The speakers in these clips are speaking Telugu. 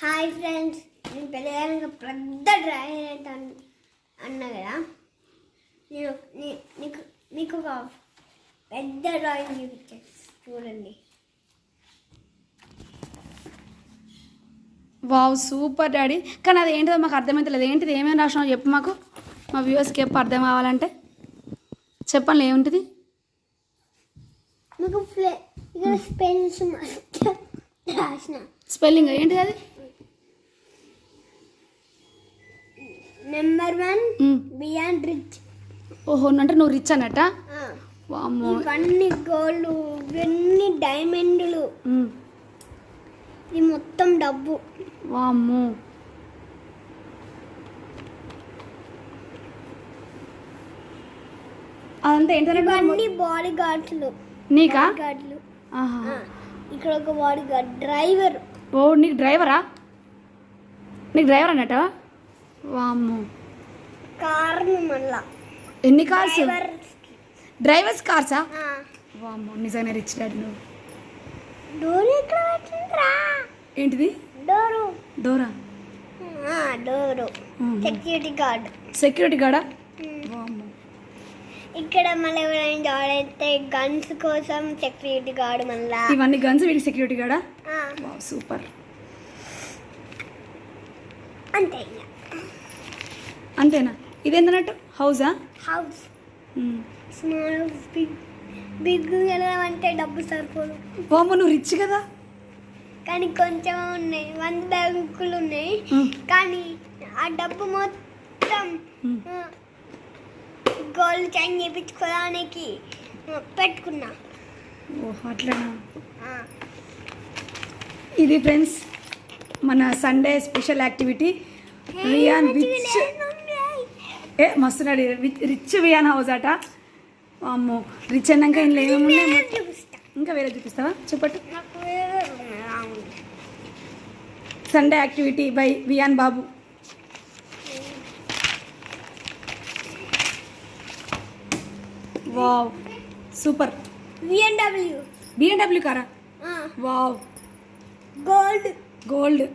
హాయ్ ఫ్రెండ్స్, నేను పెళ్ళడానికి పెద్ద డ్రాయింగ్ అన్నా కదా. నేను మీకు ఒక పెద్ద డ్రాయింగ్ చూపించాను, చూడండి. Wow, super daddy. కానీ అది ఏంటిదో మాకు అర్థమవుతలేదు. ఏంటిది, ఏమేమి రాసినావు చెప్పు మాకు, మా వ్యూవర్స్కి ఎప్పుడు అర్థం కావాలంటే చెప్పండి. ఏముంటుంది మీకు ఇక్కడ స్పెల్స్ రాసిన. స్పెల్లింగ్ ఏంటిది అది? Number 1 beyond rich. ఓహో, అంటే నువ్వు రిచ్ అన్నట్ట. వామ్మో, ఇవన్నీ గోల్డ్, ఇవన్నీ డైమండ్లు, ఇది మొత్తం డబ్బు. వామ్మో, అదంతా ఏంటంటే ఇవన్నీ బాడీ గార్డ్స్లు. నీకా? గార్డ్లు. ఆహా, ఇక్కడ ఒక బాడీ గార్డ్, డ్రైవర్. ఓ, నీకు డ్రైవరా? నీకు డ్రైవర్ అన్నట్ట. వామ్మో, కారు. మళ్ళా ఎన్ని కార్స్? డ్రైవర్స్ కార్సా? వామ్మో, నిజంగా రిచ్ డాడీ నువ్వు. డోర్ ఎక్కడ పెట్టిందిరా? ఏంటిది? డోరు. డోరా? డోరు. Security guard. సెక్యూరిటీ గార్డా? వామ్మో, ఇక్కడ మళ్ళీ ఎవరైనా జాయిన్ అయితే గన్స్ కోసం సెక్యూరిటీ గార్డ్. మళ్ళా ఇవన్నీ గన్స్, వీడికి సెక్యూరిటీ గార్డా? Wow, super. అంతే. అంతేనా? ఇదేంటన్నట్టు హౌసా? హౌస్. స్మాల్ హౌస్, బిగ్ అంటే డబ్బు సరిపోదు. వామ్మో, నువ్వు రిచ్ కదా. కానీ కొంచెం ఉన్నాయి, 100 బ్యాంకులు ఉన్నాయి. కానీ ఆ డబ్బు మొత్తం గోల్డ్ చైన్ చేయించుకోవడానికి పెట్టుకున్నా. ఓహో, అట్లనా. ఇది ఫ్రెండ్స్ మన Sunday special activity, Viaan rich. మస్తున్నాడు, రిచ్ వియాన్ హౌస్ అట. అమ్మో, రిచ్ అన్నాక ఇంట్లో ఏమేమి ఇంకా వేరే చూపిస్తావా? చెప్పట్టు. సండే యాక్టివిటీ బై వియాన్ బాబు. Wow, super. బిఎండబ్ల్యూ కారా? Wow, gold. Gold.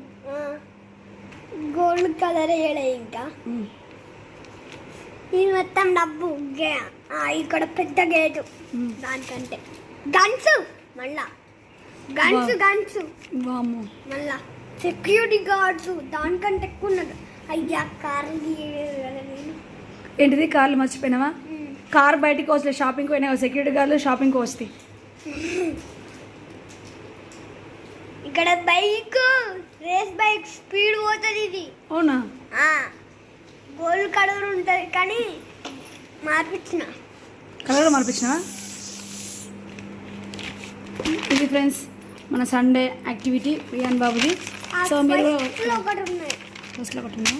Gold colour వేయలే ఇంకా. ఇది మొత్తం డబ్బు. ఇక్కడ పెద్ద గేటు, దానికంటే గన్స్. మళ్ళా గన్స్. వామ్మో, మళ్ళా సెక్యూరిటీ గార్డ్స్, దానికంటే ఎక్కువ ఉన్నది. అయ్యా, కార్లు. ఏంటిది, కార్లు మర్చిపోయినావా? కార్ బయటికి వస్తే షాపింగ్కి పోయినా, సెక్యూరిటీ గార్డులు షాపింగ్కి వస్తాయి. ఇక్కడ బైక్, రేస్ బైక్ స్పీడ్ పోతుంది. ఇది అవునా? గోల్డ్ కలర్ ఉంటుంది, కానీ మార్పించిన. కలర్ మార్పించినావా? ఇది ఫ్రెండ్స్ మన సండే యాక్టివిటీ వియాన్ బాబుది. సో మీరు ఒకటి ఉన్నాయి, ఫస్ట్లో ఒకటి ఉందా?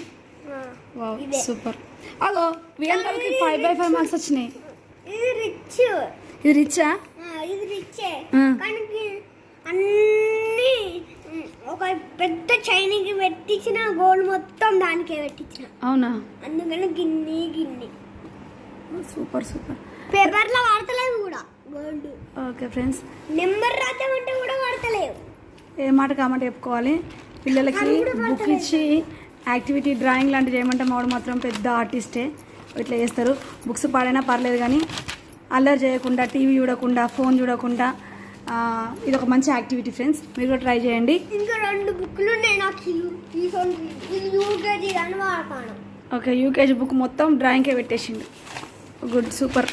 Wow, super. అగో, వియాన్ బాబుకి 5/5 మార్క్స్ వచ్చినాయి. ఇది రిచ్. ఇది రిచ్చా? ఇది రిచ్చే, కానీ అన్నీ ఒక పెద్ద చైనీకి పెట్టించిన, గోల్డ్ మొత్తం దానికే పెట్టించిన. అవునా? అందుకని గిన్ని సూపర్. పేపర్లో వాడతలేదు కూడా గోల్డ్. ఓకే ఫ్రెండ్స్, నెంబర్ రాద్దామంటే కూడా వాడతలేవు. ఏ మాట కామాట చెప్పుకోవాలి. పిల్లలకి బుక్ ఇచ్చి యాక్టివిటీ డ్రాయింగ్ లాంటివి చేయమంటే మావాడు మాత్రం పెద్ద ఆర్టిస్టే. ఇట్లా చేస్తారు. బుక్స్ పాడైనా పర్లేదు, కానీ అల్లరి చేయకుండా, టీవీ చూడకుండా, ఫోన్ చూడకుండా, ఇది ఒక మంచి యాక్టివిటీ ఫ్రెండ్స్. మీరు కూడా ట్రై చేయండి. ఇంకా 2 బుక్లు ఉన్నాయి నాకు. ఇది యూకేజీ కానీ వాడతాను. ఓకే, యూకేజీ బుక్ మొత్తం డ్రాయింగ్కే పెట్టేసిండు. Good, super.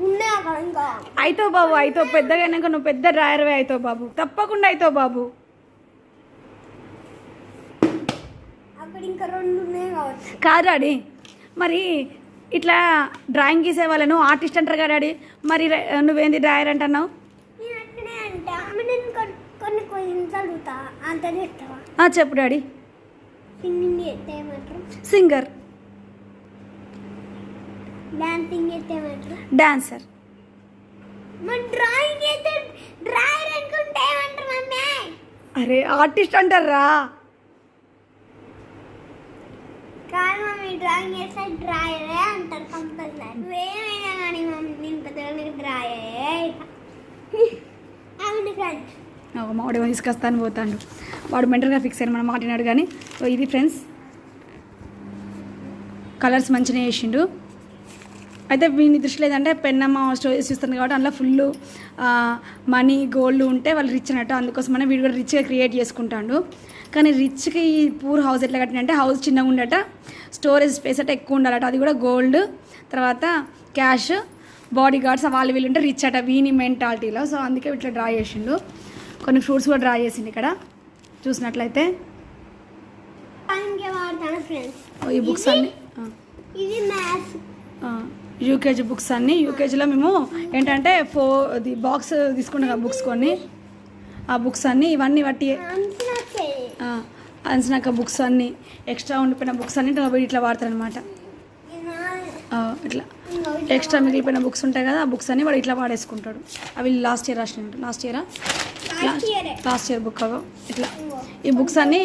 ఉన్నాయి అక్కడ ఇంకా. అయితో బాబు, అయితో పెద్దగా అయినాక నువ్వు పెద్ద డ్రాయర్వే అయితో బాబు, తప్పకుండా అయితో బాబు. అక్కడ ఇంకా 2 ఉన్నాయి కావచ్చు. కాదు డాడీ, మరి ఇట్లా డ్రాయింగ్ గీసే వాళ్ళను ఆర్టిస్ట్ అంటారు కదా డాడీ. మరి నువ్వేంది డ్రాయర్ అంటున్నావు? నేను అట్లనే అంటే నేను కొన్ని క్వశ్చన్స్ అడుగుతా, ఆన్సర్ చేస్తావా? చెప్పు డాడీ. సింగింగ్ చేస్తే ఏమంటారు? సింగర్. డాన్సింగ్ చేస్తే ఏమంటారు? డాన్సర్. మరి డ్రాయింగ్ చేస్తే డ్రాయర్ అనుకుంటే ఏమంటారు మమ్మీ? అరే, ఆర్టిస్ట్ అంటారా? కాదు మమ్మీ, డ్రాయింగ్ చేస్తే డ్రాయరే అంటారు కంపల్సరీ. నువ్వేమైనా కానీ మమ్మీ, నేను పెద్దగా డ్రాయరే అవును ఫ్రెండ్స్. మామిడి తీసుకొస్తాను పోతాడు. వాడు మెంటల్గా ఫిక్స్ అయ్యాను మనం మాట్లాడాడు కానీ. సో ఇది ఫ్రెండ్స్, కలర్స్ మంచిగా వేసిండు. అయితే వీని దృష్టిలో ఏదంటే పెన్నమ్మ స్టోరీస్ చూస్తుంది కాబట్టి అందులో ఫుల్ మనీ గోల్డ్ ఉంటే వాళ్ళు రిచ్ అన్నట్టు, అందుకోసమనే వీడు కూడా రిచ్గా క్రియేట్ చేసుకుంటాడు. కానీ రిచ్కి ఈ పూర్ హౌస్ ఎట్లా కట్టినంటే హౌస్ చిన్నగా ఉండట, స్టోరేజ్ స్పేస్ అట ఎక్కువ ఉండాలట, అది కూడా గోల్డ్, తర్వాత క్యాష్, బాడీ గార్డ్స్ వాళ్ళు వీళ్ళు ఉంటే రిచ్ అట వీని మెంటాలిటీలో. సో అందుకే ఇట్లా డ్రా చేసిండు. కొన్ని ఫ్రూట్స్ కూడా డ్రా చేసిండు ఇక్కడ చూసినట్లయితే. ఈ బుక్స్ అన్నీ ఇది మ్యాథ్స్ యూకేజీ బుక్స్ అన్నీ. యూకేజీలో మేము ఏంటంటే అది బాక్స్ తీసుకున్నాం కదా బుక్స్ కొన్ని, ఆ బుక్స్ అన్నీ ఇవన్నీ బట్టి అన్సినాక బుక్స్ అన్నీ ఎక్స్ట్రా ఉండిపోయిన బుక్స్ అన్నీ ఇట్లా వాడతారు అనమాట. ఇట్లా ఎక్స్ట్రా మిగిలిపోయిన బుక్స్ ఉంటాయి కదా, ఆ బుక్స్ అన్నీ వాడు ఇట్లా వాడేసుకుంటాడు. అవి లాస్ట్ ఇయర్ రాసినట్టు, లాస్ట్ ఇయర్ బుక్ అవి ఇట్లా. ఈ బుక్స్ అన్నీ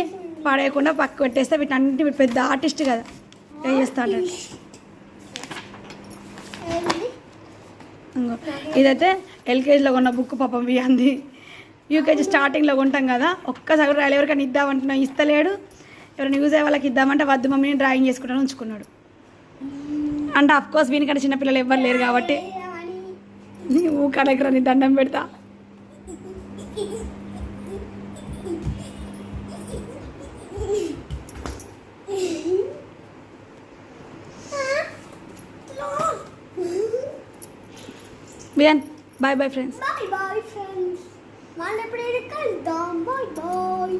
పాడేయకుండా పక్క పెట్టేస్తే వీటన్నింటి పెద్ద ఆర్టిస్ట్ కదా ఏం చేస్తాడు. ఇదైతే ఎల్కేజీలో కొన్న బుక్ పాపం అంది, యూకేజీ స్టార్టింగ్లో కొంటాం కదా, ఒక్కసారి రాయలు ఎవరికైనా ఇద్దామంటున్నాం ఇస్తలేడు, ఎవరైనా యూజ్ అయ్యే వాళ్ళకి ఇద్దామంటే వద్దు మమ్మీ నేను డ్రాయింగ్ చేసుకుంటాను ఉంచుకున్నాడు. అంటే అఫ్కోర్స్ వీనికంటే చిన్నపిల్లలు ఎవ్వరు లేరు కాబట్టి ఊకడెక్కరా నీ దండం పెడతా. బియాన్ bye bye friends. Bye bye friends. మళ్ళీ ఎప్పుడు కలుద్దాం. Bye bye.